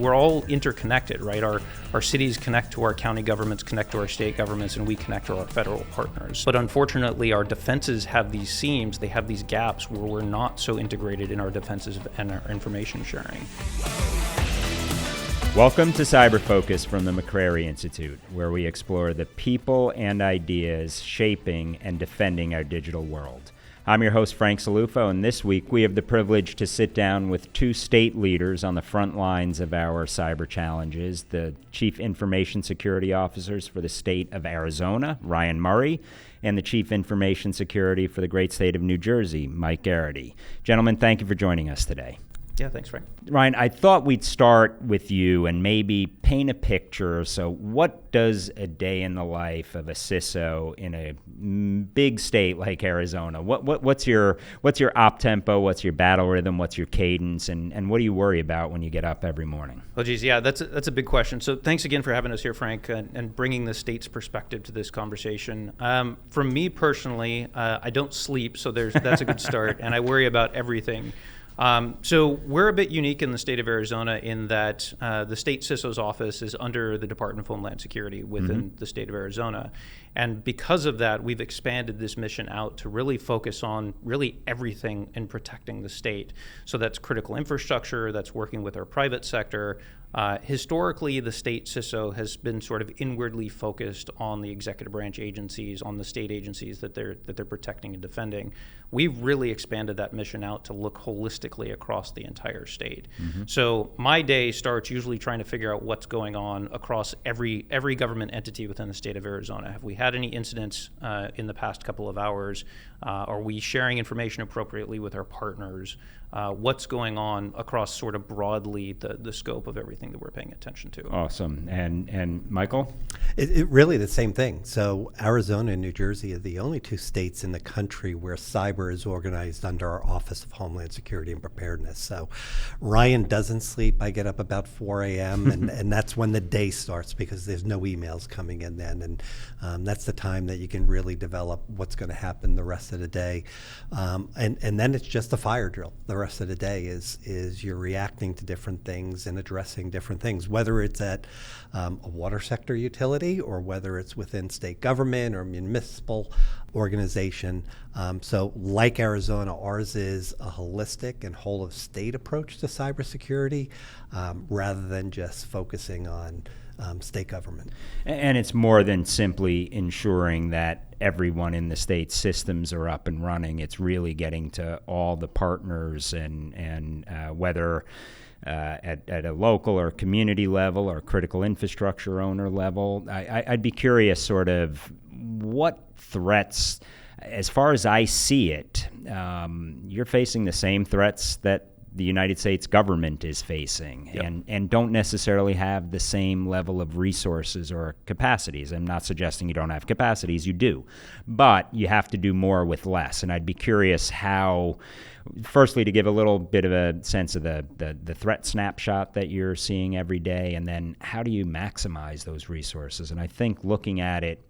we're all interconnected, right? Our cities connect to our county governments, connect to our state governments, and we connect to our federal partners. But unfortunately, our defenses have these seams, they have these gaps where we're not so integrated in our defenses and our information sharing. Welcome to Cyber Focus from the McCrary Institute, where we explore the people and ideas shaping and defending our digital world. I'm your host, Frank Cilluffo, and this week we have the privilege to sit down with two state leaders on the front lines of our cyber challenges, the Chief Information Security Officers for the state of Arizona, Ryan Murray, and the Chief Information Security for the great state of New Jersey, Mike Geraghty. Gentlemen, thank you for joining us today. Yeah, thanks, Frank. Ryan, I thought we'd start with you and maybe paint a picture. So what does a day in the life of a CISO in a big state like Arizona, what's your op tempo, what's your battle rhythm, what's your cadence, and what do you worry about when you get up every morning? Oh, geez, yeah, that's a big question. So thanks again for having us here, Frank, and bringing the state's perspective to this conversation. For me personally, I don't sleep, so that's a good start, and I worry about everything. So we're a bit unique in the state of Arizona in that the state CISO's office is under the Department of Homeland Security within the state of Arizona. And because of that, we've expanded this mission out to really focus on really everything in protecting the state. So that's critical infrastructure, that's working with our private sector. Historically, the state CISO has been sort of inwardly focused on the executive branch agencies, on the state agencies that they're protecting and defending. We've really expanded that mission out to look holistically across the entire state. So my day starts usually trying to figure out what's going on across every government entity within the state of Arizona. Have we had any incidents in the past couple of hours? Are we sharing information appropriately with our partners? What's going on across sort of broadly the scope of everything that we're paying attention to. Awesome. And Michael? It really the same thing. So Arizona and New Jersey are the only two states in the country where cyber is organized under our Office of Homeland Security and Preparedness. So Ryan doesn't sleep. I get up about 4 a.m. and that's when the day starts because there's no emails coming in then. And that's the time that you can really develop what's going to happen the rest of the day. And then it's just a fire drill. The rest of the day is you're reacting to different things and addressing different things, whether it's at a water sector utility or whether it's within state government or municipal organization. So like Arizona, ours is a holistic and whole of state approach to cybersecurity rather than just focusing on state government. And it's more than simply ensuring that everyone in the state systems are up and running. It's really getting to all the partners and whether at a local or community level or critical infrastructure owner level. I'd be curious sort of what threats, as far as I see it, you're facing the same threats that the United States government is facing and don't necessarily have the same level of resources or capacities. I'm not suggesting you don't have capacities, you do, but you have to do more with less. And I'd be curious how, firstly, to give a little bit of a sense of the threat snapshot that you're seeing every day, and then how do you maximize those resources? And I think looking at it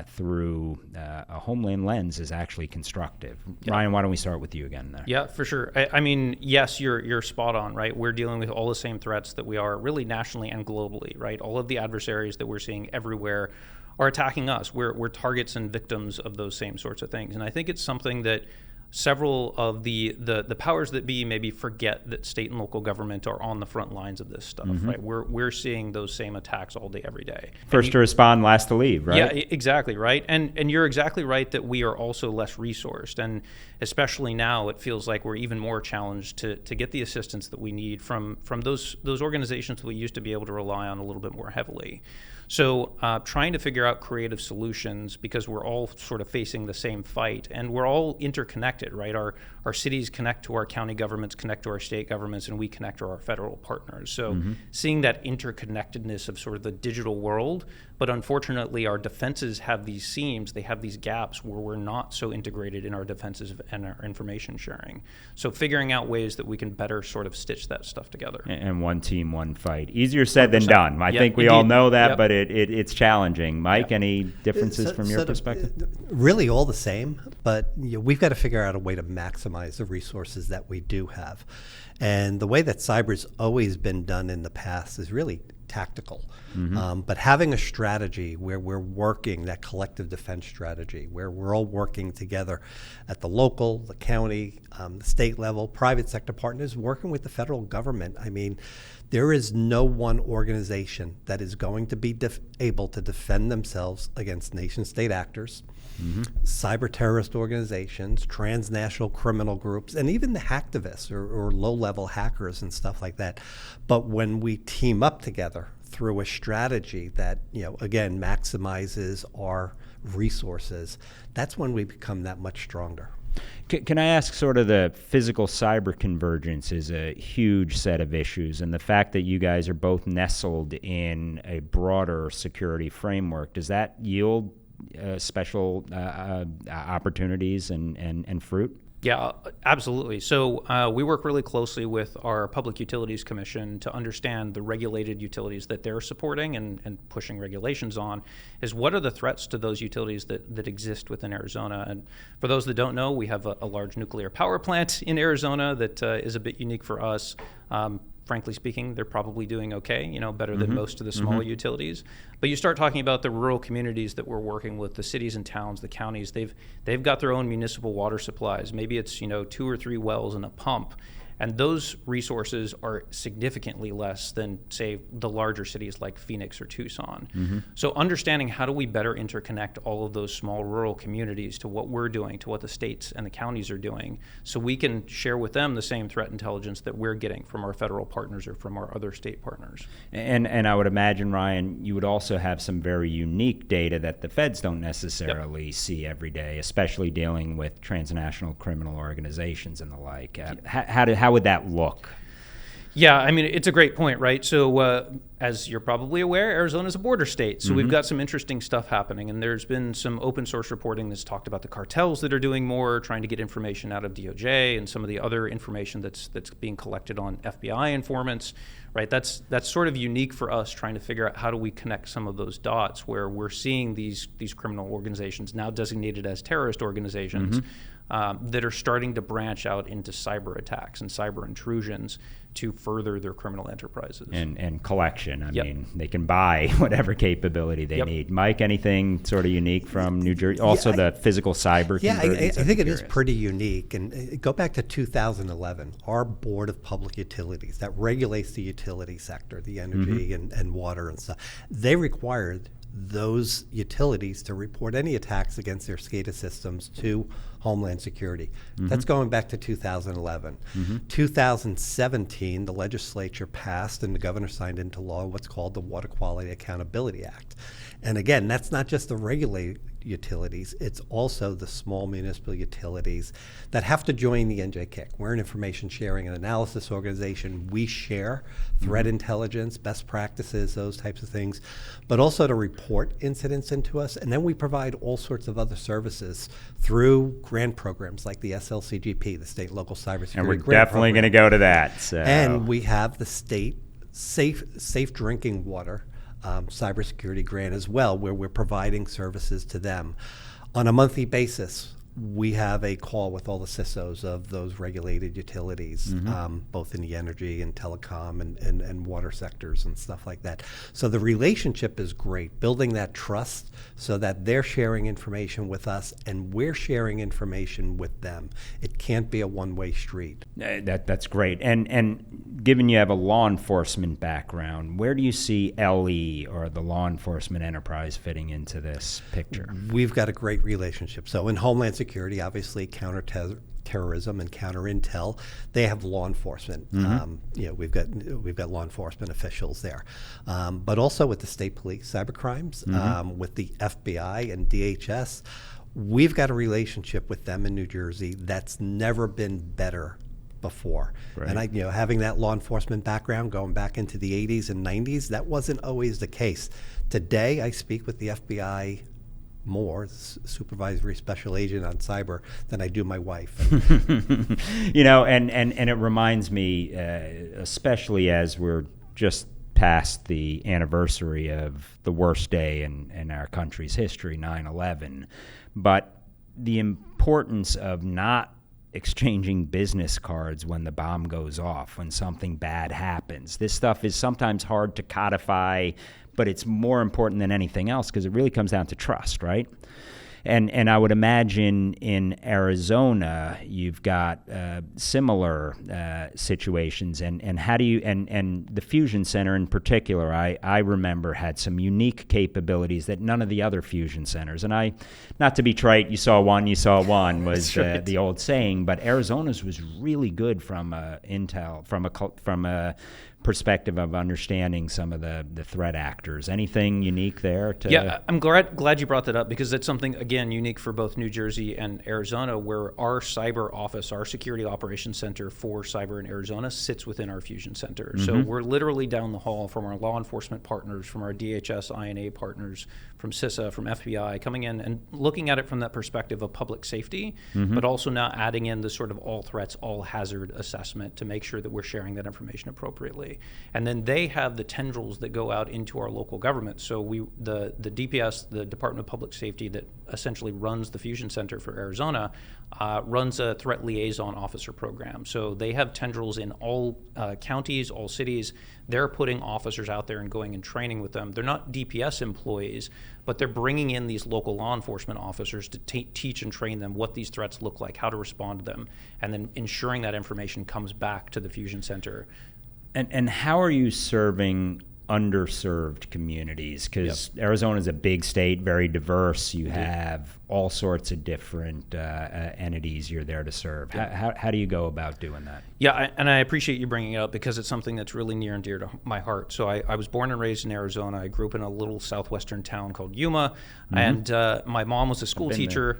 through a homeland lens is actually constructive. Ryan, why don't we start with you again there? Yeah, for sure. I mean, yes, you're spot on, right? We're dealing with all the same threats that we are really nationally and globally, right? All of the adversaries that we're seeing everywhere are attacking us. We're targets and victims of those same sorts of things. And I think it's something that several of the powers that be maybe forget that state and local government are on the front lines of this stuff, right? We're seeing those same attacks all day, every day. First to respond, last to leave, right? Yeah, exactly, right? And you're exactly right that we are also less resourced. And especially now, it feels like we're even more challenged to get the assistance that we need from those organizations that we used to be able to rely on a little bit more heavily. So trying to figure out creative solutions because we're all sort of facing the same fight and we're all interconnected, right? Our cities connect to our county governments, connect to our state governments, and we connect to our federal partners. So seeing that interconnectedness of sort of the digital world, but unfortunately our defenses have these seams, they have these gaps where we're not so integrated in our defenses and our information sharing. So figuring out ways that we can better sort of stitch that stuff together. And one team, one fight. Easier said 100%. Than done. I think we indeed. All know that, but it's challenging. Mike, any differences from your perspective? Really all the same, but we've got to figure out a way to maximize the resources that we do have. And the way that cyber's always been done in the past is really tactical. But having a strategy where we're working, that collective defense strategy, where we're all working together at the local, the county, the state level, private sector partners, working with the federal government. I mean, there is no one organization that is going to be able to defend themselves against nation-state actors, cyber terrorist organizations, transnational criminal groups, and even the hacktivists or low-level hackers and stuff like that. But when we team up together through a strategy that, again, maximizes our resources, that's when we become that much stronger. Can I ask, sort of the physical cyber convergence is a huge set of issues, and the fact that you guys are both nestled in a broader security framework, does that yield special opportunities and fruit? Yeah, absolutely. So we work really closely with our Public Utilities Commission to understand the regulated utilities that they're supporting and pushing regulations on, is what are the threats to those utilities that exist within Arizona. And for those that don't know, we have a large nuclear power plant in Arizona that is a bit unique for us. Frankly speaking, they're probably doing okay, better than most of the smaller utilities. But you start talking about the rural communities that we're working with, the cities and towns, the counties, they've got their own municipal water supplies. Maybe it's, 2 or 3 wells and a pump. And those resources are significantly less than, say, the larger cities like Phoenix or Tucson. So understanding how do we better interconnect all of those small rural communities to what we're doing, to what the states and the counties are doing, so we can share with them the same threat intelligence that we're getting from our federal partners or from our other state partners. And I would imagine, Ryan, you would also have some very unique data that the feds don't necessarily see every day, especially dealing with transnational criminal organizations and the like. How would that look? Yeah, I mean, it's a great point, right? So as you're probably aware, Arizona is a border state. So we've got some interesting stuff happening. And there's been some open source reporting that's talked about the cartels that are doing more, trying to get information out of DOJ and some of the other information that's being collected on FBI informants, right? That's sort of unique for us, trying to figure out how do we connect some of those dots where we're seeing these criminal organizations now designated as terrorist organizations that are starting to branch out into cyber attacks and cyber intrusions to further their criminal enterprises. And collection. I mean, they can buy whatever capability they need. Mike, anything sort of unique from New Jersey? Also, the physical cyber convergence? I think it is pretty unique. And go back to 2011, our Board of Public Utilities that regulates the utility sector, the energy and water and stuff, they required those utilities to report any attacks against their SCADA systems to Homeland Security. That's going back to 2011. 2017, the legislature passed and the governor signed into law what's called the Water Quality Accountability Act. And again, that's not just the regulated utilities, it's also the small municipal utilities that have to join the NJKIC. We're an information sharing and analysis organization. We share threat intelligence, best practices, those types of things, but also to report incidents into us. And then we provide all sorts of other services through grant programs like the SLCGP, the State and Local Cybersecurity And we're Grant definitely Program. going to go to that. So. And we have the state safe drinking water cybersecurity grant as well, where we're providing services to them. On a monthly basis, we have a call with all the CISOs of those regulated utilities, both in the energy and telecom and water sectors and stuff like that. So the relationship is great, building that trust so that they're sharing information with us and we're sharing information with them. It can't be a one-way street. That's great. And given you have a law enforcement background, where do you see LE or the law enforcement enterprise fitting into this picture? We've got a great relationship. So in Homeland Security, obviously counter-terrorism and counter-intel, they have law enforcement. We've got law enforcement officials there. But also with the state police, cybercrimes, with the FBI and DHS, we've got a relationship with them in New Jersey that's never been better before. Right. And having that law enforcement background going back into the 80s and 90s, that wasn't always the case. Today, I speak with the FBI more, supervisory special agent on cyber, than I do my wife. And it reminds me, especially as we're just past the anniversary of the worst day in our country's history, 9/11, but the importance of not exchanging business cards when the bomb goes off, when something bad happens. This stuff is sometimes hard to codify, but it's more important than anything else because it really comes down to trust, right? And I would imagine in Arizona you've got similar situations, and how do you and the Fusion Center in particular, I remember had some unique capabilities that none of the other Fusion Centers, and I, not to be trite, you saw one was right. The old saying, but Arizona's was really good from from a perspective of understanding some of the threat actors. Anything unique there? Yeah, I'm glad you brought that up, because it's something, again, unique for both New Jersey and Arizona, where our cyber office, our security operations center for cyber in Arizona, sits within our Fusion Center. Mm-hmm. So we're literally down the hall from our law enforcement partners, from our DHS, INA partners, from CISA, from FBI, coming in and looking at it from that perspective of public safety, mm-hmm. but also now adding in the sort of all threats, all hazard assessment to make sure that we're sharing that information appropriately. And then they have the tendrils that go out into our local government. So the DPS, the Department of Public Safety, that essentially runs the Fusion Center for Arizona, runs a threat liaison officer program. So they have tendrils in all counties, all cities. They're putting officers out there and going and training with them. They're not DPS employees, but they're bringing in these local law enforcement officers to teach and train them what these threats look like, how to respond to them, and then ensuring that information comes back to the Fusion Center. And how are you serving underserved communities? Because Arizona is a big state, very diverse. You have all sorts of different entities you're there to serve. How do you go about doing that? Yeah, and I appreciate you bringing it up, because it's something that's really near and dear to my heart. So I was born and raised in Arizona. I grew up in a little southwestern town called Yuma, mm-hmm. and my mom was a school teacher.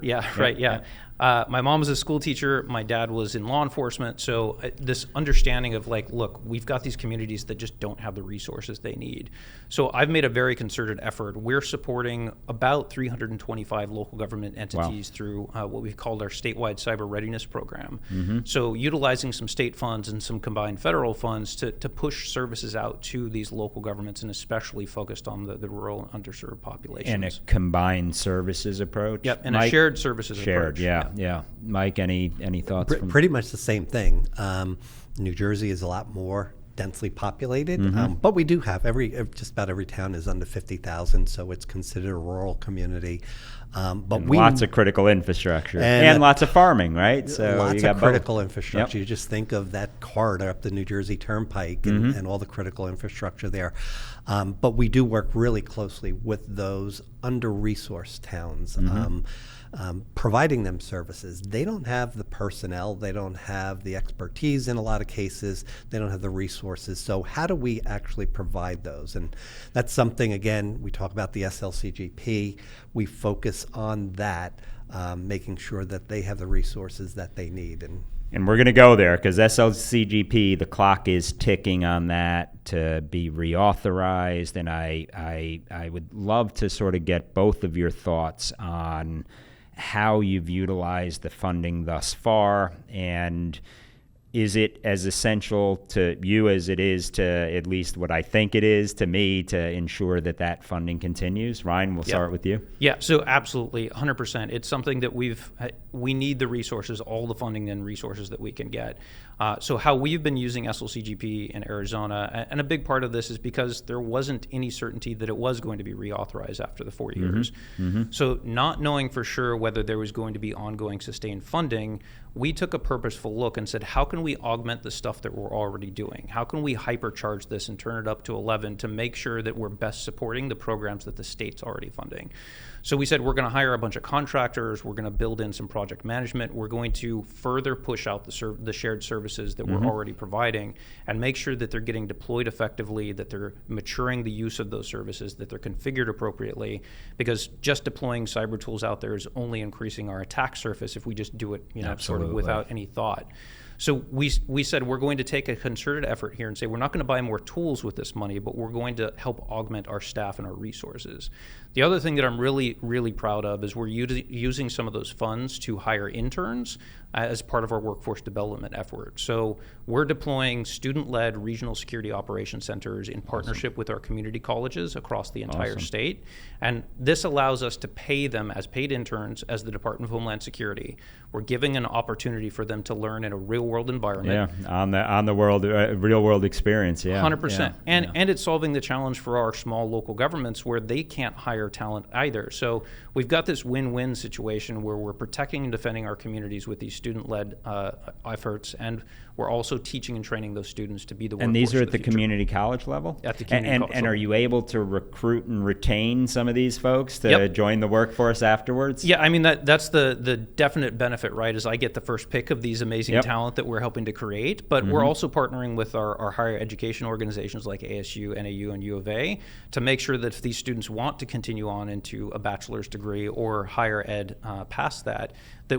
My mom was a school teacher. My dad was in law enforcement. So this understanding of like, look, we've got these communities that just don't have the resources they need. So I've made a very concerted effort. We're supporting about 325 local government entities through what we've called our statewide cyber readiness program. Mm-hmm. So utilizing some state funds and some combined federal funds to push services out to these local governments, and especially focused on the rural and underserved populations. And a combined services approach? Yep, and Mike, a shared services approach. Yeah. Mike, any thoughts? Pretty much the same thing. New Jersey is a lot more densely populated, mm-hmm. But we do have just about every town is under 50,000, so it's considered a rural community. But lots of critical infrastructure and lots of farming, right? So lots of critical infrastructure. Yep. You just think of that corridor up the New Jersey Turnpike and all the critical infrastructure there. But we do work really closely with those under-resourced towns. Mm-hmm. Providing them services. They don't have the personnel, they don't have the expertise in a lot of cases, they don't have the resources. So how do we actually provide those? And that's something, again, we talk about the SLCGP, we focus on that, making sure that they have the resources that they need. And we're going to go there, because SLCGP, the clock is ticking on that to be reauthorized, and I would love to sort of get both of your thoughts on how you've utilized the funding thus far, and is it as essential to you as it is to, at least what I think it is to me, to ensure that funding continues? Ryan, we'll start with you. Yeah, so absolutely, 100%. It's something that we need the resources, all the funding and resources that we can get. So how we've been using SLCGP in Arizona, and a big part of this is because there wasn't any certainty that it was going to be reauthorized after the 4 years. Mm-hmm. So not knowing for sure whether there was going to be ongoing sustained funding, we took a purposeful look and said, how can we augment the stuff that we're already doing? How can we hypercharge this and turn it up to 11 to make sure that we're best supporting the programs that the state's already funding? So we said, we're going to hire a bunch of contractors, we're going to build in some project management, we're going to further push out the shared services that we're already providing, and make sure that they're getting deployed effectively, that they're maturing the use of those services, that they're configured appropriately, because just deploying cyber tools out there is only increasing our attack surface if we just do it, sort of without any thought. So we said we're going to take a concerted effort here and say we're not going to buy more tools with this money, but we're going to help augment our staff and our resources. The other thing that I'm really, really proud of is we're using some of those funds to hire interns as part of our workforce development effort. So we're deploying student-led regional security operations centers in partnership with our community colleges across the entire state. And this allows us to pay them as paid interns as the Department of Homeland Security. We're giving an opportunity for them to learn in a real-world environment. Yeah, on the world, real-world experience. Yeah, 100%. And it's solving the challenge for our small local governments where they can't hire talent either. So we've got this win-win situation where we're protecting and defending our communities with these student-led efforts, and we're also teaching and training those students to be the workforce. And these are at of the future. community college level? At the community college And level. are you able to recruit and retain some of these folks to join the workforce afterwards? Yeah, I mean, that's the definite benefit, right, is I get the first pick of these amazing talent that we're helping to create, but we're also partnering with our higher education organizations like ASU, NAU, and U of A to make sure that if these students want to continue on into a bachelor's degree or higher ed past that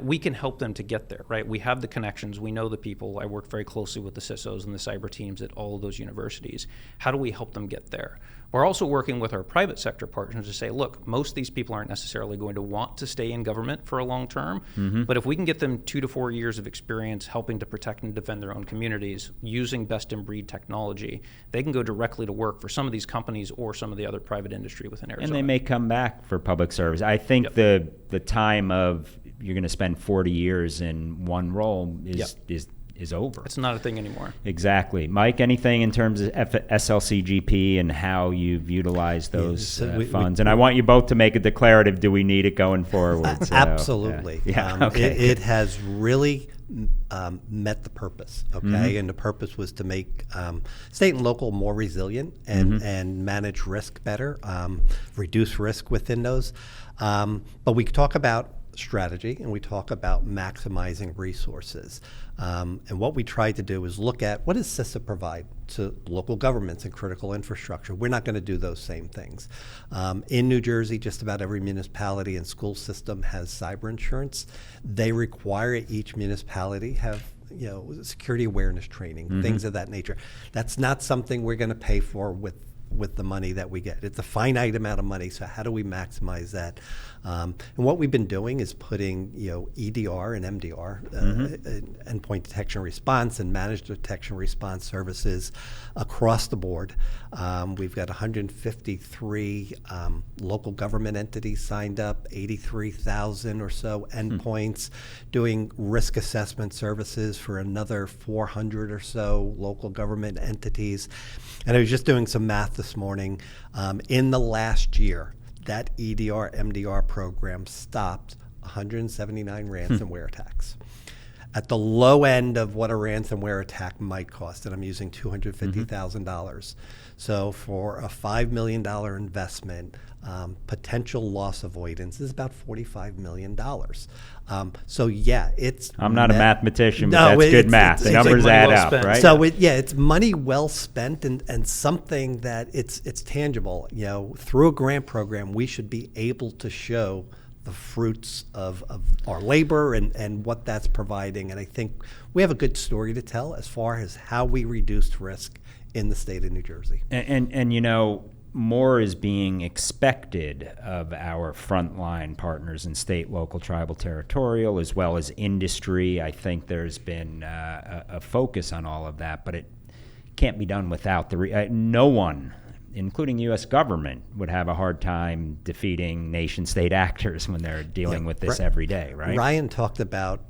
we can help them to get there, right? We have the connections, we know the people. I work very closely with the CISOs and the cyber teams at all of those universities. How do we help them get there? We're also working with our private sector partners to say, look, most of these people aren't necessarily going to want to stay in government for a long term, but if we can get them 2 to 4 years of experience helping to protect and defend their own communities using best-in-breed technology, they can go directly to work for some of these companies or some of the other private industry within Arizona. And they may come back for public service. I think the time of you're going to spend 40 years in one role is over. It's not a thing anymore. Exactly. Mike, anything in terms of SLCGP and how you've utilized those funds? And I want you both to make a declarative, do we need it going forward? So, absolutely. Okay. It has really met the purpose, okay? And the purpose was to make state and local more resilient and manage risk better, reduce risk within those. But we talk about strategy and we talk about maximizing resources. And what we tried to do is look at what does CISA provide to local governments and critical infrastructure. We're not going to do those same things. In New Jersey, just about every municipality and school system has cyber insurance. They require each municipality have security awareness training, things of that nature. That's not something we're going to pay for with the money that we get. It's a finite amount of money, so how do we maximize that? And what we've been doing is putting EDR and MDR, endpoint detection response and managed detection response services across the board. We've got 153 local government entities signed up, 83,000 or so endpoints, doing risk assessment services for another 400 or so local government entities. And I was just doing some math this morning. In the last year, that EDR, MDR program stopped 179 ransomware attacks. At the low end of what a ransomware attack might cost, and I'm using $250,000. So for a $5 million investment, potential loss avoidance is about $45 million. So it's... I'm not a mathematician, but that's good math. The numbers add up, right? So it's money well spent and something that it's tangible. Through a grant program, we should be able to show the fruits of our labor and what that's providing. And I think we have a good story to tell as far as how we reduced risk in the state of New Jersey. And more is being expected of our frontline partners in state, local, tribal, territorial, as well as industry. I think there's been a focus on all of that, but it can't be done without no one, including the U.S. government, would have a hard time defeating nation-state actors when they're dealing with this every day, right? Ryan talked about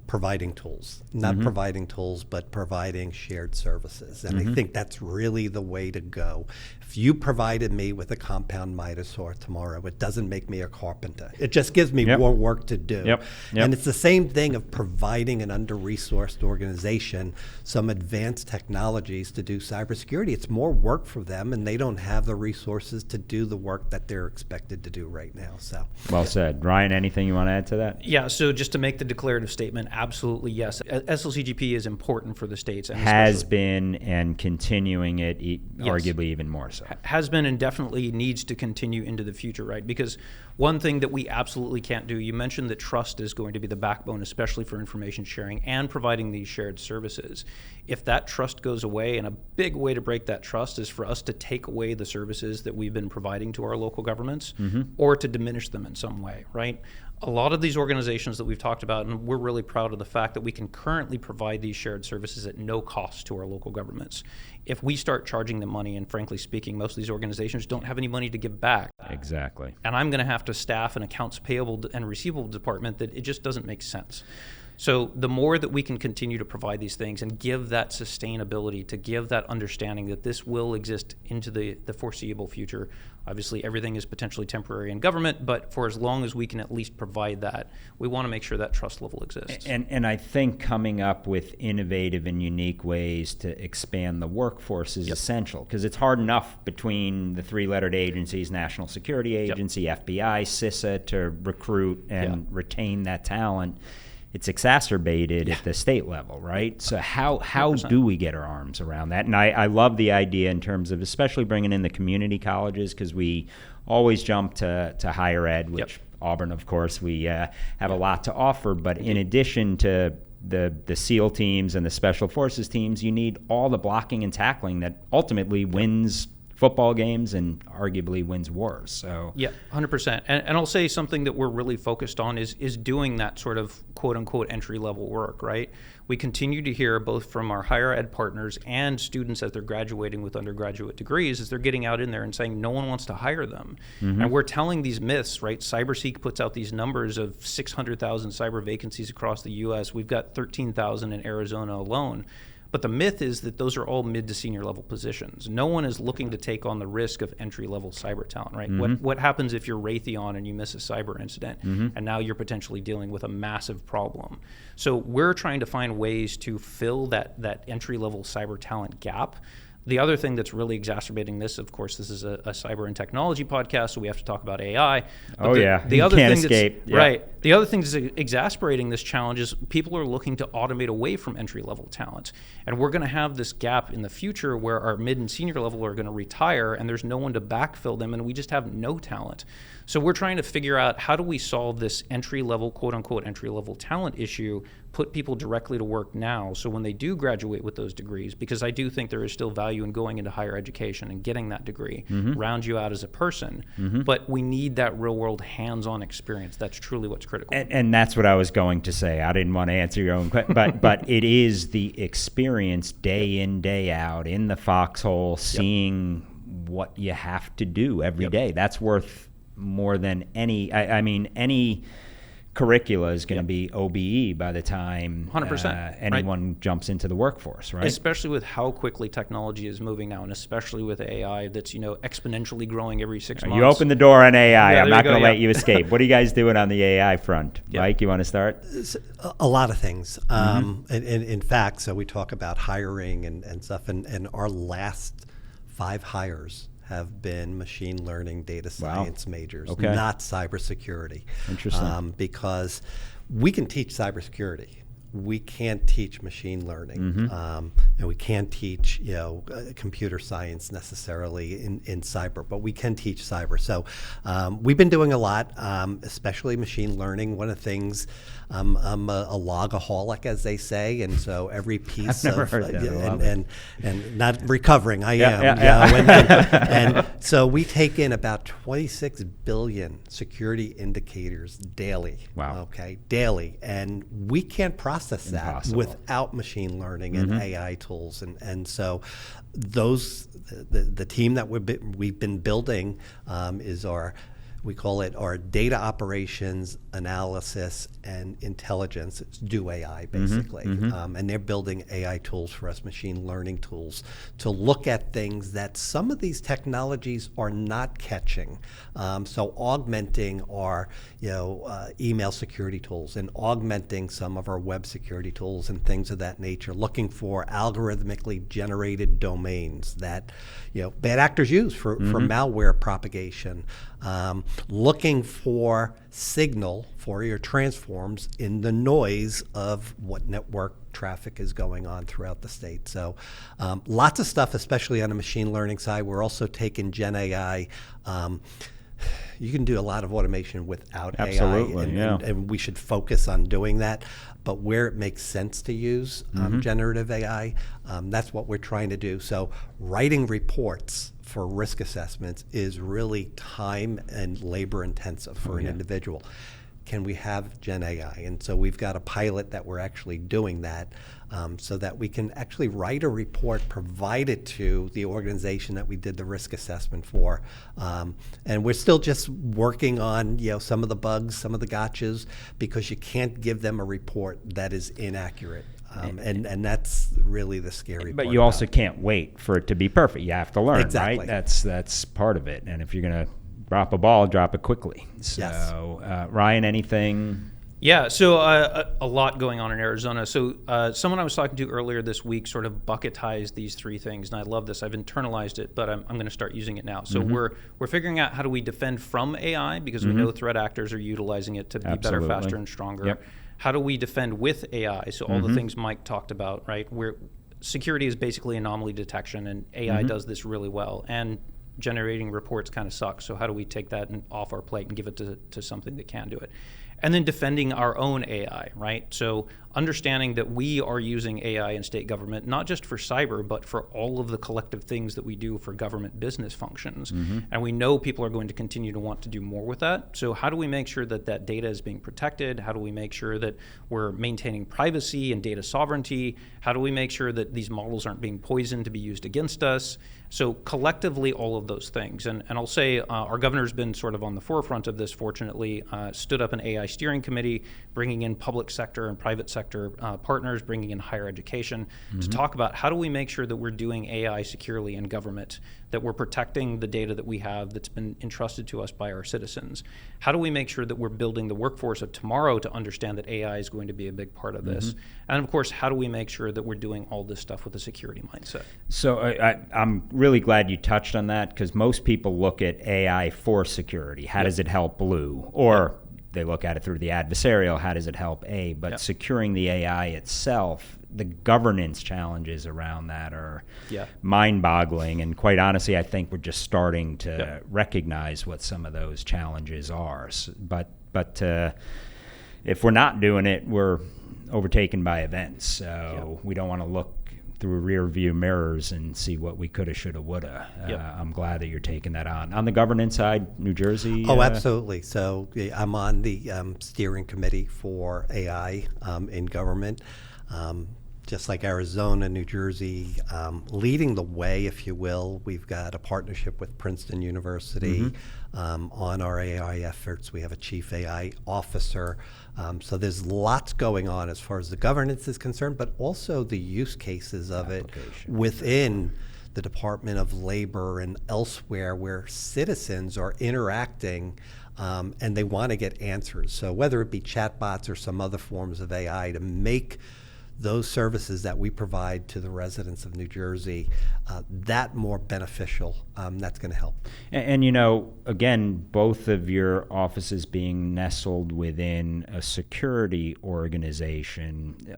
providing tools, not providing tools, but providing shared services. And I think that's really the way to go. If you provided me with a compound miter saw tomorrow, it doesn't make me a carpenter. It just gives me more work to do. And it's the same thing of providing an under-resourced organization some advanced technologies to do cybersecurity. It's more work for them, and they don't have the resources to do the work that they're expected to do right now. So, well said. Ryan, anything you want to add to that? Yeah, so just to make the declarative statement. Absolutely, yes. SLCGP is important for the states. And has been and continuing it, arguably even more so. Has been and definitely needs to continue into the future, right? Because one thing that we absolutely can't do, you mentioned that trust is going to be the backbone, especially for information sharing and providing these shared services. If that trust goes away, and a big way to break that trust is for us to take away the services that we've been providing to our local governments or to diminish them in some way, right? A lot of these organizations that we've talked about, and we're really proud of the fact that we can currently provide these shared services at no cost to our local governments. If we start charging them money, and frankly speaking, most of these organizations don't have any money to give back. Exactly. And I'm going to have to staff an accounts payable and receivable department that it just doesn't make sense. So the more that we can continue to provide these things and give that sustainability, to give that understanding that this will exist into the foreseeable future. Obviously, everything is potentially temporary in government, but for as long as we can at least provide that, we want to make sure that trust level exists. And I think coming up with innovative and unique ways to expand the workforce is essential, because it's hard enough between the three-lettered agencies, National Security Agency, FBI, CISA, to recruit and retain that talent. It's exacerbated at the state level, right? So how 100%. Do we get our arms around that? And I love the idea in terms of especially bringing in the community colleges, because we always jump to higher ed, which Auburn, of course, we have a lot to offer. But in addition to the SEAL teams and the Special Forces teams, you need all the blocking and tackling that ultimately wins football games and arguably wins wars. So 100%. And I'll say something that we're really focused on is doing that sort of quote unquote entry level work, right? We continue to hear both from our higher ed partners and students as they're graduating with undergraduate degrees, as they're getting out in there and saying no one wants to hire them. And we're telling these myths, right? CyberSeek puts out these numbers of 600,000 cyber vacancies across the US. We've got 13,000 in Arizona alone. But the myth is that those are all mid to senior level positions. No one is looking to take on the risk of entry level cyber talent, right? What happens if you're Raytheon and you miss a cyber incident and now you're potentially dealing with a massive problem? So we're trying to find ways to fill that entry level cyber talent gap. The other thing that's really exacerbating this, of course, this is a cyber and technology podcast, so we have to talk about AI. But the other can't thing escape. Right. The other thing that's exasperating this challenge is people are looking to automate away from entry-level talent. And we're going to have this gap in the future where our mid and senior level are going to retire and there's no one to backfill them, and we just have no talent. So we're trying to figure out how do we solve this entry-level, quote-unquote entry-level talent issue, put people directly to work now, so when they do graduate with those degrees, because I do think there is still value in going into higher education and getting that degree, round you out as a person, but we need that real-world hands-on experience. That's truly what's critical. And that's what I was going to say. I didn't want to answer your own question, but it is the experience day in, day out, in the foxhole, seeing what you have to do every day. That's worth more than any, I mean, any curricula is going to be OBE by the time 100%, anyone jumps into the workforce, right? Especially with how quickly technology is moving now, and especially with AI that's exponentially growing every 6 months. You open the door on AI. I'm not going to let you escape. What are you guys doing on the AI front? Mike, you want to start? A lot of things. In fact, so we talk about hiring and stuff, and our last 5 hires have been machine learning, data science majors, not cybersecurity. Interesting. Because we can teach cybersecurity. We can't teach machine learning, and we can't teach computer science necessarily in cyber, but we can teach cyber. So we've been doing a lot, especially machine learning. One of the things, I'm a logaholic, as they say, and so every piece I've never heard that. And not recovering, I am. And so we take in about 26 billion security indicators daily. Wow. Okay, daily, and we can't process that without machine learning and AI tools, and so the team that we've been building is we call it our data operations, analysis, and intelligence. It's do AI, basically. And they're building AI tools for us, machine learning tools, to look at things that some of these technologies are not catching. So augmenting our email security tools and augmenting some of our web security tools and things of that nature, looking for algorithmically generated domains that bad actors use for malware propagation. looking for signal for your transforms in the noise of what network traffic is going on throughout the state. So lots of stuff, especially on the machine learning side. We're also taking Gen AI. You can do a lot of automation without Absolutely, AI, and we should focus on doing that. But where it makes sense to use generative AI, that's what we're trying to do. So writing reports for risk assessments is really time and labor intensive for an individual. Can we have Gen AI? And so we've got a pilot that we're actually doing that so that we can actually write a report, provide it to the organization that we did the risk assessment for. And we're still just working on some of the bugs, some of the gotchas, because you can't give them a report that is inaccurate. And that's really the scary part. But you also can't wait for it to be perfect. You have to learn, Exactly. right? That's part of it. And if you're going to drop a ball, drop it quickly. So, Yes. Ryan, anything? Yeah, so a lot going on in Arizona. So someone I was talking to earlier this week sort of bucketized these three things, and I love this. I've internalized it, but I'm going to start using it now. So we're figuring out how do we defend from AI, because we know threat actors are utilizing it to be better, faster, and stronger. Yep. How do we defend with AI? So all the things Mike talked about, right? Security is basically anomaly detection, and AI does this really well. And generating reports kind of sucks. So how do we take that off our plate and give it to something that can do it? And then defending our own AI, right? So understanding that we are using AI in state government, not just for cyber, but for all of the collective things that we do for government business functions. And we know people are going to continue to want to do more with that. So how do we make sure that that data is being protected? How do we make sure that we're maintaining privacy and data sovereignty? How do we make sure that these models aren't being poisoned to be used against us? So collectively, all of those things. And I'll say our governor's been sort of on the forefront of this, fortunately, stood up an AI steering committee, bringing in public sector and private sector partners, bringing in higher education to talk about how do we make sure that we're doing AI securely in government, that we're protecting the data that we have that's been entrusted to us by our citizens. How do we make sure that we're building the workforce of tomorrow to understand that AI is going to be a big part of this? And of course, how do we make sure that we're doing all this stuff with a security mindset? So I'm really glad you touched on that, because most people look at AI for security. How does it help Blue? Or they look at it through the adversarial, how does it help A? But securing the AI itself, the governance challenges around that are mind-boggling. And quite honestly, I think we're just starting to recognize what some of those challenges are. But if we're not doing it, we're overtaken by events. So we don't want to look through rear view mirrors and see what we coulda, shoulda, woulda. I'm glad that you're taking that on. On the governance side, New Jersey? Oh, absolutely. So I'm on the steering committee for AI in government. Just like Arizona, New Jersey, leading the way, if you will. We've got a partnership with Princeton University on our AI efforts. We have a chief AI officer. So there's lots going on as far as the governance is concerned, but also the use cases of it within the Department of Labor and elsewhere where citizens are interacting and they want to get answers. So whether it be chatbots or some other forms of AI to make those services that we provide to the residents of New Jersey, that more beneficial, that's going to help. And again, both of your offices being nestled within a security organization,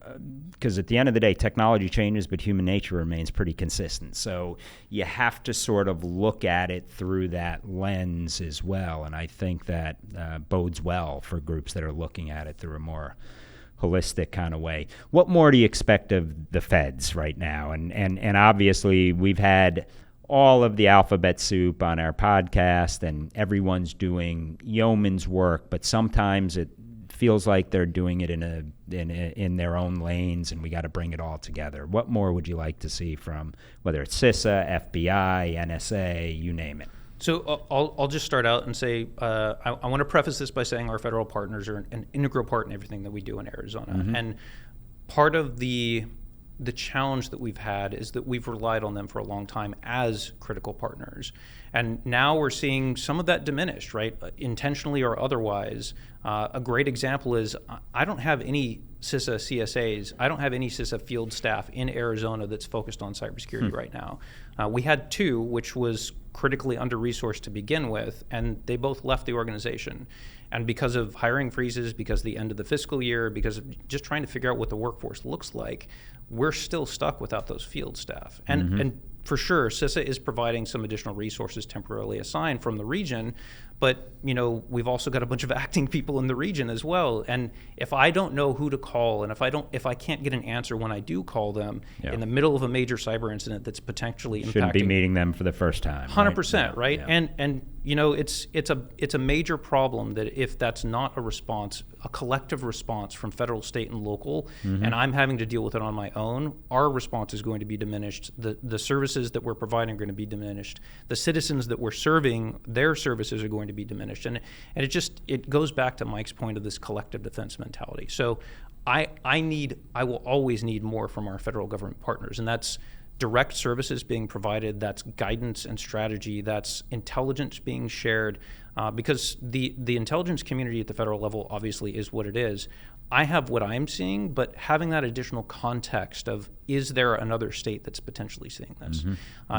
because at the end of the day, technology changes, but human nature remains pretty consistent. So you have to sort of look at it through that lens as well. And I think that bodes well for groups that are looking at it through a more holistic kind of way. What more do you expect of the feds right now? And obviously we've had all of the alphabet soup on our podcast, and everyone's doing yeoman's work, but sometimes it feels like they're doing it in their own lanes, and we got to bring it all together. What more would you like to see from whether it's CISA, FBI, NSA, you name it? So I'll just start out and say I want to preface this by saying our federal partners are an integral part in everything that we do in Arizona. And part of the challenge that we've had is that we've relied on them for a long time as critical partners. And now we're seeing some of that diminished, right? Intentionally or otherwise. A great example is I don't have any CISA CSAs. I don't have any CISA field staff in Arizona that's focused on cybersecurity right now. We had two, which was critically under-resourced to begin with, and they both left the organization. And because of hiring freezes, because of the end of the fiscal year, because of just trying to figure out what the workforce looks like, we're still stuck without those field staff. And for sure, CISA is providing some additional resources temporarily assigned from the region, but we've also got a bunch of acting people in the region as well. And if I don't know who to call, and if I can't get an answer when I do call them in the middle of a major cyber incident that's potentially impacting, shouldn't be meeting them for the first time. 100%, right? Yeah. And it's a major problem that if that's not a response, a collective response from federal, state, and local, and I'm having to deal with it on my own, our response is going to be diminished. The services that we're providing are going to be diminished. The citizens that we're serving, their services are going to be diminished. And it goes back to Mike's point of this collective defense mentality. So I will always need more from our federal government partners, and that's direct services being provided, that's guidance and strategy, that's intelligence being shared, because the intelligence community at the federal level obviously is what it is. I have what I'm seeing, but having that additional context of, is there another state that's potentially seeing this?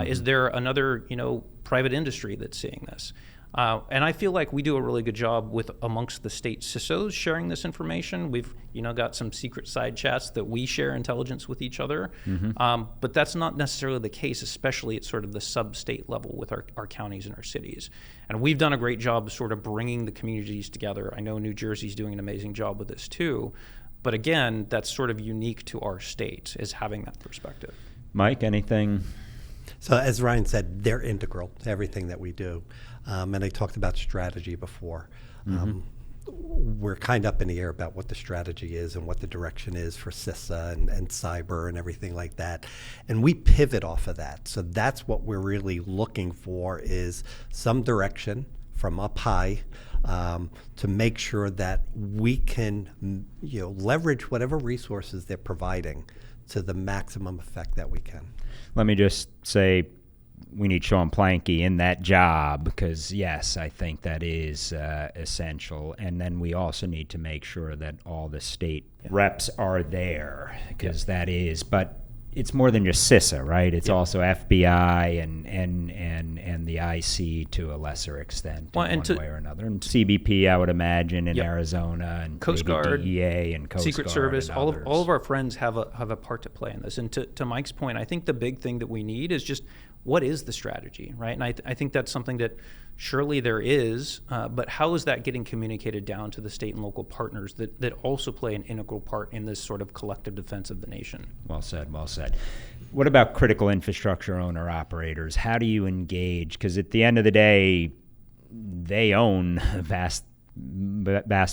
Is there another private industry that's seeing this? And I feel like we do a really good job with amongst the state CISOs sharing this information. We've got some secret side chats that we share intelligence with each other, but that's not necessarily the case, especially at sort of the sub-state level with our counties and our cities. And we've done a great job of sort of bringing the communities together. I know New Jersey's doing an amazing job with this too, but again, that's sort of unique to our state, is having that perspective. Mike, anything? So as Ryan said, they're integral to everything that we do. And I talked about strategy before. We're kind of up in the air about what the strategy is and what the direction is for CISA and cyber and everything like that. And we pivot off of that. So that's what we're really looking for, is some direction from up high to make sure that we can leverage whatever resources they're providing to the maximum effect that we can. Let me just say, we need Sean Planky in that job, because yes, I think that is essential. And then we also need to make sure that all the state reps are there, because that is, but it's more than just CISA, right? It's also FBI and the IC to a lesser extent, in one way or another. And CBP, I would imagine, in Arizona, and Coast Guard, DEA, and Coast Secret Guard, Service. and all others. of our friends have a part to play in this. And to Mike's point, I think the big thing that we need is just, what is the strategy, right? And I think that's something that surely there is, but how is that getting communicated down to the state and local partners that also play an integral part in this sort of collective defense of the nation? Well said, well said. What about critical infrastructure owner-operators? How do you engage? Because at the end of the day, they own a vast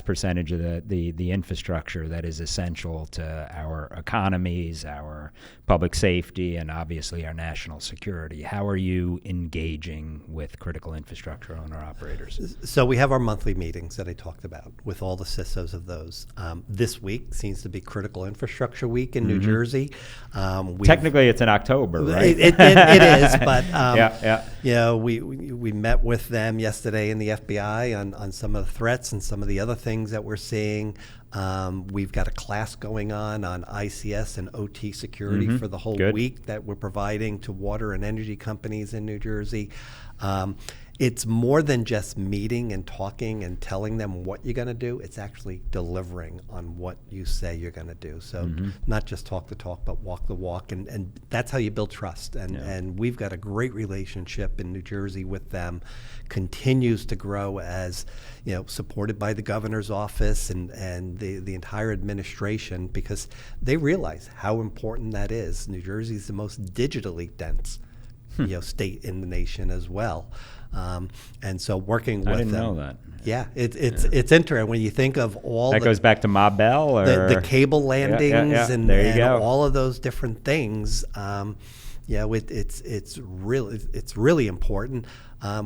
percentage of the infrastructure that is essential to our economies, our public safety, and obviously our national security. How are you engaging with critical infrastructure owner-operators? So we have our monthly meetings that I talked about with all the CISOs of those. This week seems to be Critical Infrastructure Week in New Jersey. Technically, it's in October, right? It is, but we met with them yesterday in the FBI on some of the threats and some of the other things that we're seeing. We've got a class going on ICS and OT security for the whole week that we're providing to water and energy companies in New Jersey. It's more than just meeting and talking and telling them what you're going to do. It's actually delivering on what you say you're going to do. So not just talk the talk, but walk the walk. And that's how you build trust. And we've got a great relationship in New Jersey with them. Continues to grow, as supported by the governor's office and the entire administration, because they realize how important that is. New Jersey is the most digitally dense state in the nation as well. And so working with them. I didn't know that. Yeah, it's interesting when you think of all that goes back to Ma Bell, or the cable landings and all of those different things. It's really important.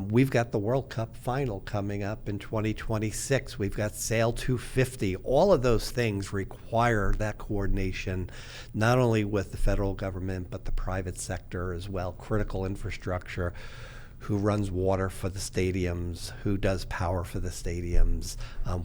We've got the World Cup final coming up in 2026. We've got Sail 250. All of those things require that coordination, not only with the federal government, but the private sector as well, critical infrastructure. who runs water for the stadiums, who does power for the stadiums,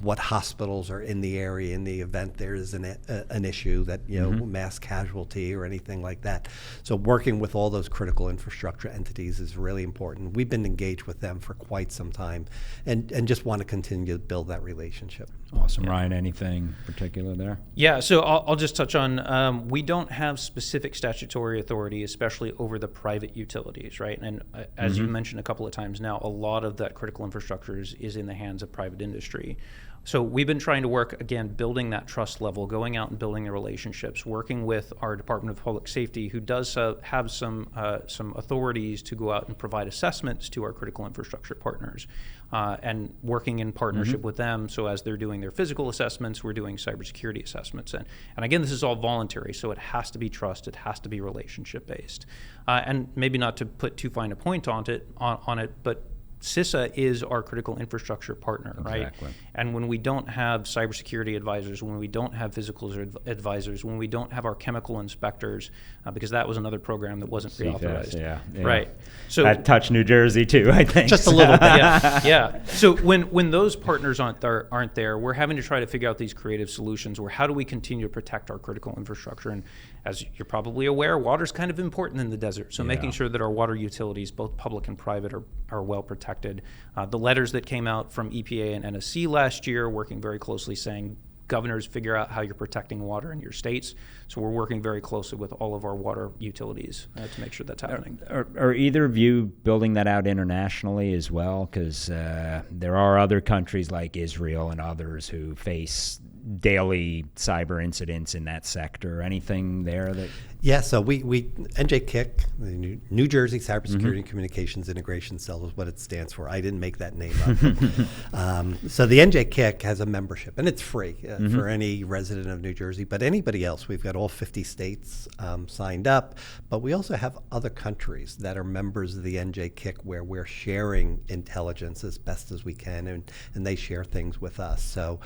what hospitals are in the area in the event there is an issue that, mass casualty or anything like that. So working with all those critical infrastructure entities is really important. We've been engaged with them for quite some time and just want to continue to build that relationship. Awesome. Ryan, anything particular there? Yeah, so I'll just touch on, we don't have specific statutory authority, especially over the private utilities, right? And as you mentioned a couple of times now, a lot of that critical infrastructure is in the hands of private industry. So we've been trying to work, again, building that trust level, going out and building the relationships, working with our Department of Public Safety, who does have some authorities to go out and provide assessments to our critical infrastructure partners, and working in partnership with them. So as they're doing their physical assessments, we're doing cybersecurity assessments. And again, this is all voluntary, so it has to be trust, it has to be relationship-based. And maybe not to put too fine a point on it, but CISA is our critical infrastructure partner, right? Exactly. And when we don't have cybersecurity advisors, when we don't have physical advisors, when we don't have our chemical inspectors, because that was another program that wasn't reauthorized. Yeah. Right. So that touched New Jersey too, I think. Just a little bit. Yeah. So when those partners aren't there, we're having to try to figure out these creative solutions where how do we continue to protect our critical infrastructure? And as you're probably aware, water's kind of important in the desert. So making sure that our water utilities, both public and private, are well protected. The letters that came out from EPA and NSC last year, working very closely, saying, governors, figure out how you're protecting water in your states. So we're working very closely with all of our water utilities to make sure that's happening. Are either of you building that out internationally as well? Because there are other countries like Israel and others who face daily cyber incidents in that sector. Anything there that... Yeah, so we NJKIC, the New Jersey Cybersecurity and Communications Integration Cell is what it stands for. I didn't make that name up. So the NJKIC has a membership, and it's free for any resident of New Jersey, but anybody else. We've got all 50 states signed up, but we also have other countries that are members of the NJKIC where we're sharing intelligence as best as we can, and they share things with us. So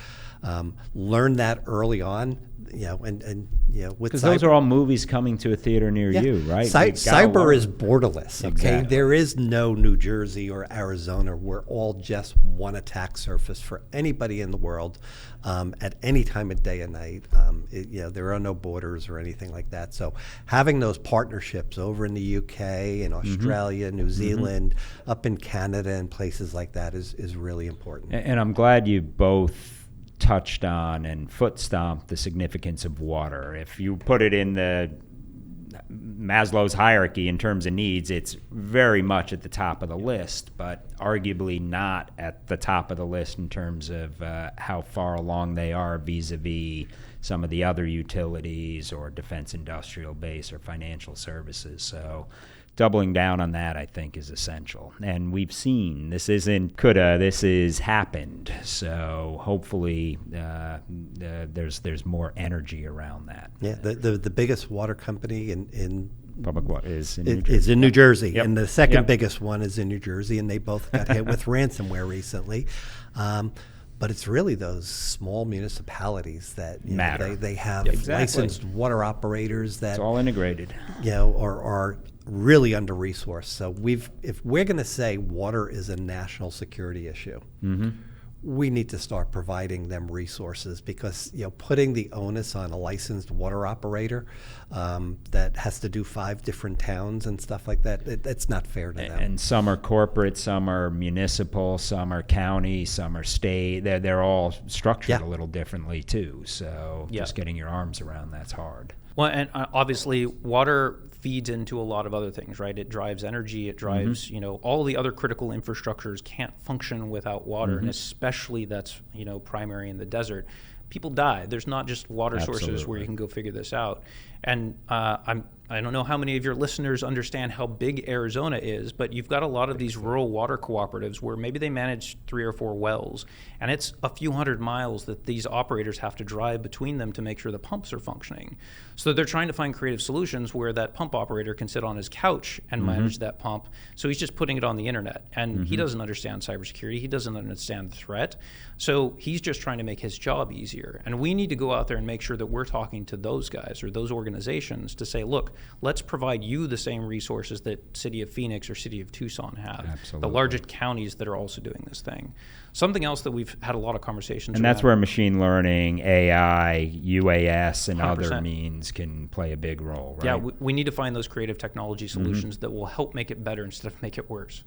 learn that early on, with because those are all movies coming to a theater near you, right? Cyber is borderless. Okay, Exactly. There is no New Jersey or Arizona. We're all just one attack surface for anybody in the world at any time of day and night. There are no borders or anything like that. So having those partnerships over in the UK and Australia, New Zealand, up in Canada and places like that is really important. And I'm glad you both touched on and foot stomped the significance of water. If you put it in the Maslow's hierarchy in terms of needs, it's very much at the top of the list, but arguably not at the top of the list in terms of how far along they are vis-a-vis some of the other utilities or defense industrial base or financial services. So doubling down on that, I think, is essential. And we've seen this isn't coulda, this is happened. So hopefully there's more energy around that. Yeah, the biggest water company in Public water is in New It Jersey. is in New Jersey, Yep. and the second Yep. biggest one is in New Jersey, and they both got hit with ransomware recently. But it's really those small municipalities that Matter. They have Exactly. licensed water operators that It's all integrated. are really under resourced. So if we're going to say water is a national security issue, we need to start providing them resources, because putting the onus on a licensed water operator that has to do 5 different towns and stuff like that, it's not fair to them. And some are corporate, some are municipal, some are county, some are state. They're all structured a little differently too. So just getting your arms around that's hard. Well, and obviously water feeds into a lot of other things, right? It drives energy, it drives, all the other critical infrastructures can't function without water, and especially that's, primary in the desert. People die. There's not just water sources where you can go figure this out. And I don't know how many of your listeners understand how big Arizona is, but you've got a lot of these rural water cooperatives where maybe they manage 3 or 4 wells, and it's a few hundred miles that these operators have to drive between them to make sure the pumps are functioning. So they're trying to find creative solutions where that pump operator can sit on his couch and manage that pump. So he's just putting it on the internet, and he doesn't understand cybersecurity. He doesn't understand the threat. So he's just trying to make his job easier. And we need to go out there and make sure that we're talking to those guys or those organizations to say, look, let's provide you the same resources that City of Phoenix or City of Tucson have. Absolutely. The largest counties that are also doing this thing. Something else that we've had a lot of conversations and around. that's where machine learning, AI, UAS, and 100%. other means can play a big role, right? Yeah, we need to find those creative technology solutions that will help make it better instead of make it worse.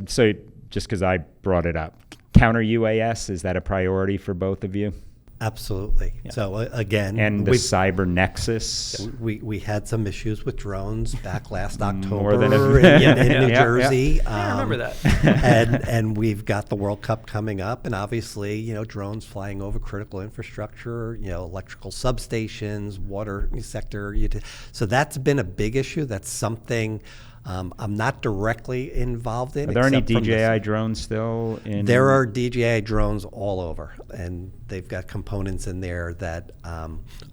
So just because I brought it up, counter-UAS, is that a priority for both of you? Absolutely. Yeah. So again, And the cyber nexus? we had some issues with drones back last October More than in New Jersey. I remember that. and we've got the World Cup coming up, and obviously, drones flying over critical infrastructure, electrical substations, water sector. So that's been a big issue. That's something I'm not directly involved in. Are there any except from DJI drones still in? There are DJI drones all over, and they've got components in there that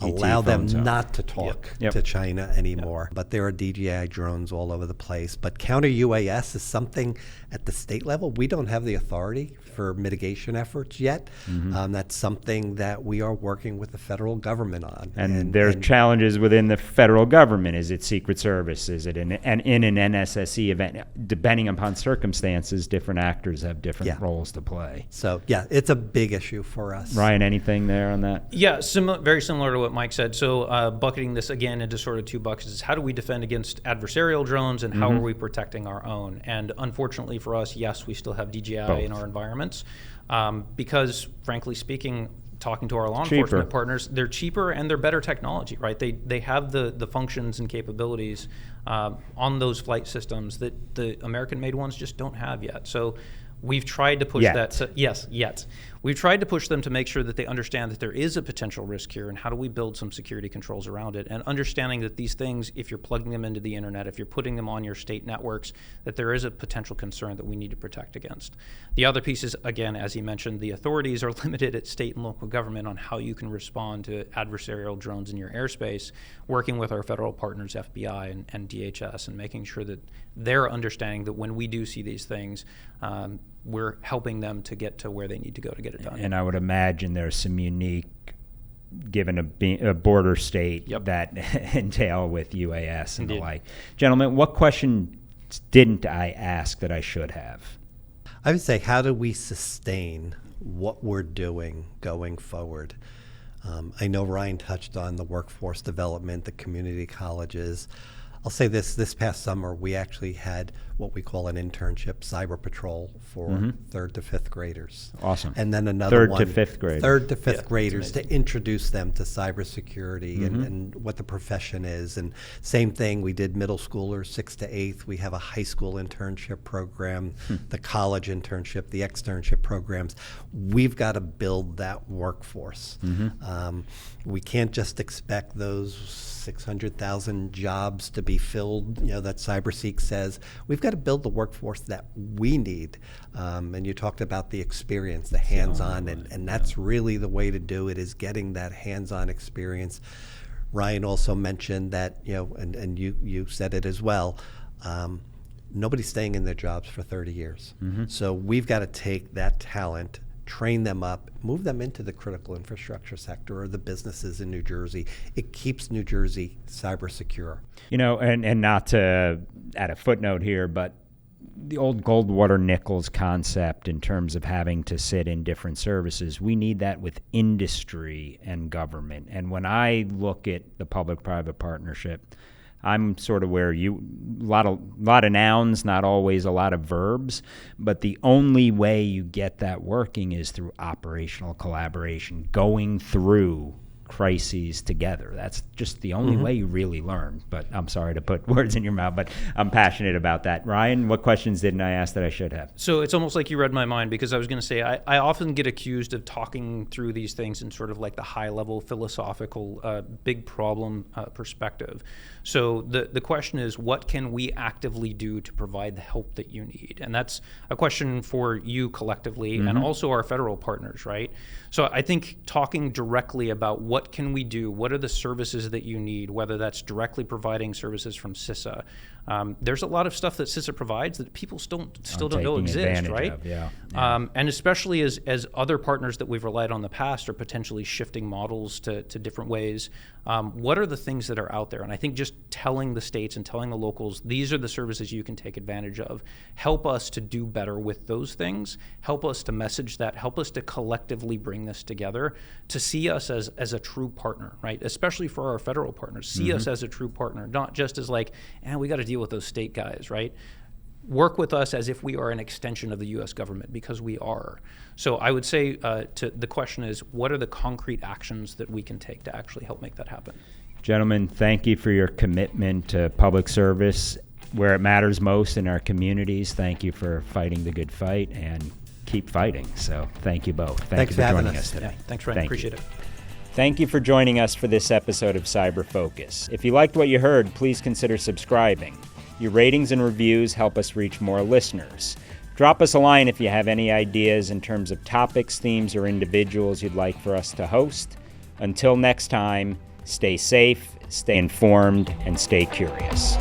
allow them phones up. not to talk Yep. to China anymore. But there are DJI drones all over the place. But counter-UAS is something at the state level. We don't have the authority for mitigation efforts yet. That's something that we are working with the federal government on. And there's challenges within the federal government. Is it Secret Service? Is it in an NSSE event? Depending upon circumstances, different actors have different roles to play. So, yeah, it's a big issue for us. Ryan, anything there on that? Yeah, very similar to what Mike said. So bucketing this again into sort of two buckets is how do we defend against adversarial drones and how are we protecting our own? And unfortunately for us, yes, we still have DJI in our environments because, frankly speaking, talking to our law enforcement partners, they're cheaper and they're better technology, right? They have the functions and capabilities on those flight systems that the American-made ones just don't have yet. So we've tried to push that. We've tried to push them to make sure that they understand that there is a potential risk here and how do we build some security controls around it, and understanding that these things, if you're plugging them into the internet, if you're putting them on your state networks, that there is a potential concern that we need to protect against. The other piece is, again, as he mentioned, the authorities are limited at state and local government on how you can respond to adversarial drones in your airspace, working with our federal partners, FBI and DHS, and making sure that they're understanding that when we do see these things, we're helping them to get to where they need to go to get it done. And I would imagine there's some unique, given a border state, that entail with UAS and the like. Gentlemen, what question didn't I ask that I should have? I would say, how do we sustain what we're doing going forward? I know Ryan touched on the workforce development, the community colleges. I'll say this past summer, we actually had what we call an internship, Cyber Patrol, for 3rd to 5th graders. Awesome. And then another 3rd to 5th graders. 3rd to 5th graders to introduce them to cybersecurity and what the profession is. And same thing, we did middle schoolers, 6th to 8th. We have a high school internship program, the college internship, the externship programs. We've got to build that workforce. We can't just expect those 600,000 jobs to be filled, that CyberSeek says. We've got to build the workforce that we need. And you talked about the experience, the hands-on, and that's really the way to do it, is getting that hands-on experience. Ryan also mentioned that, and you said it as well, nobody's staying in their jobs for 30 years. So we've got to take that talent, train them up, move them into the critical infrastructure sector or the businesses in New Jersey. It keeps New Jersey cyber secure. And not to add a footnote here, but the old Goldwater-Nichols concept in terms of having to sit in different services, we need that with industry and government. And when I look at the public-private partnership, I'm sort of where a lot of nouns, not always a lot of verbs, but the only way you get that working is through operational collaboration, going through crises together. That's just the only way you really learn. But I'm sorry to put words in your mouth, but I'm passionate about that. Ryan, what questions didn't I ask that I should have? So it's almost like you read my mind, because I was going to say I often get accused of talking through these things in sort of like the high-level philosophical big problem perspective. So the question is, what can we actively do to provide the help that you need? And that's a question for you collectively and also our federal partners, right? So I think talking directly about what can we do, what are the services that you need, whether that's directly providing services from CISA, There's a lot of stuff that CISA provides that people still don't know taking exists, advantage right? of, yeah. And especially as other partners that we've relied on in the past are potentially shifting models to different ways, what are the things that are out there? And I think just telling the states and telling the locals, these are the services you can take advantage of, help us to do better with those things, help us to message that, help us to collectively bring this together, to see us as a true partner, right? Especially for our federal partners, see us as a true partner, not just as like, we got to deal with those state guys, right? Work with us as if we are an extension of the U.S. government, because we are. So I would say the question is, what are the concrete actions that we can take to actually help make that happen? Gentlemen, thank you for your commitment to public service where it matters most in our communities. Thank you for fighting the good fight, and keep fighting. So thank you both. Thank you for joining us today. Yeah, thanks, Ryan. Appreciate it. Thank you for joining us for this episode of Cyber Focus. If you liked what you heard, please consider subscribing. Your ratings and reviews help us reach more listeners. Drop us a line if you have any ideas in terms of topics, themes, or individuals you'd like for us to host. Until next time, stay safe, stay informed, and stay curious.